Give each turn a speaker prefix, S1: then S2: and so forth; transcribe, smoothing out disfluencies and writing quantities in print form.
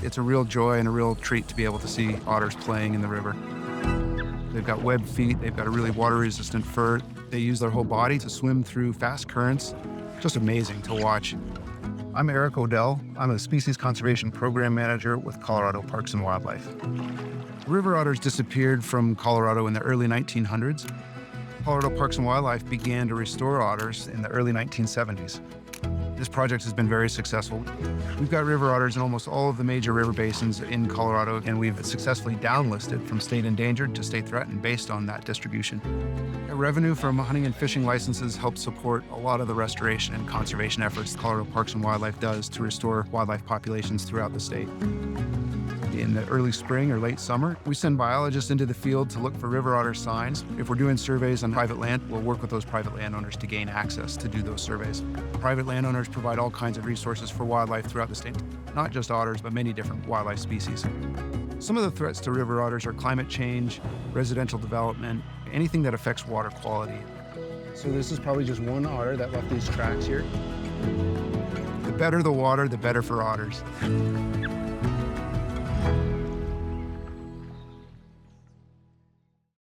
S1: It's a real joy and a real treat to be able to see otters playing in the river. They've got webbed feet, they've got a really water-resistant fur. They use their whole body to swim through fast currents. Just amazing to watch. I'm Eric Odell. I'm a Species Conservation Program Manager with Colorado Parks and Wildlife. River otters disappeared from Colorado in the early 1900s. Colorado Parks and Wildlife began to restore otters in the early 1970s. This project has been very successful. We've got river otters in almost all of the major river basins in Colorado, and we've successfully downlisted from state endangered to state threatened based on that distribution. Revenue from hunting and fishing licenses helps support a lot of the restoration and conservation efforts Colorado Parks and Wildlife does to restore wildlife populations throughout the state. In the early spring or late summer, we send biologists into the field to look for river otter signs. If we're doing surveys on private land, we'll work with those private landowners to gain access to do those surveys. Private landowners provide all kinds of resources for wildlife throughout the state, not just otters, but many different wildlife species. Some of the threats to river otters are climate change, residential development, anything that affects water quality. So this is probably just one otter that left these tracks here. The better the water, the better for otters.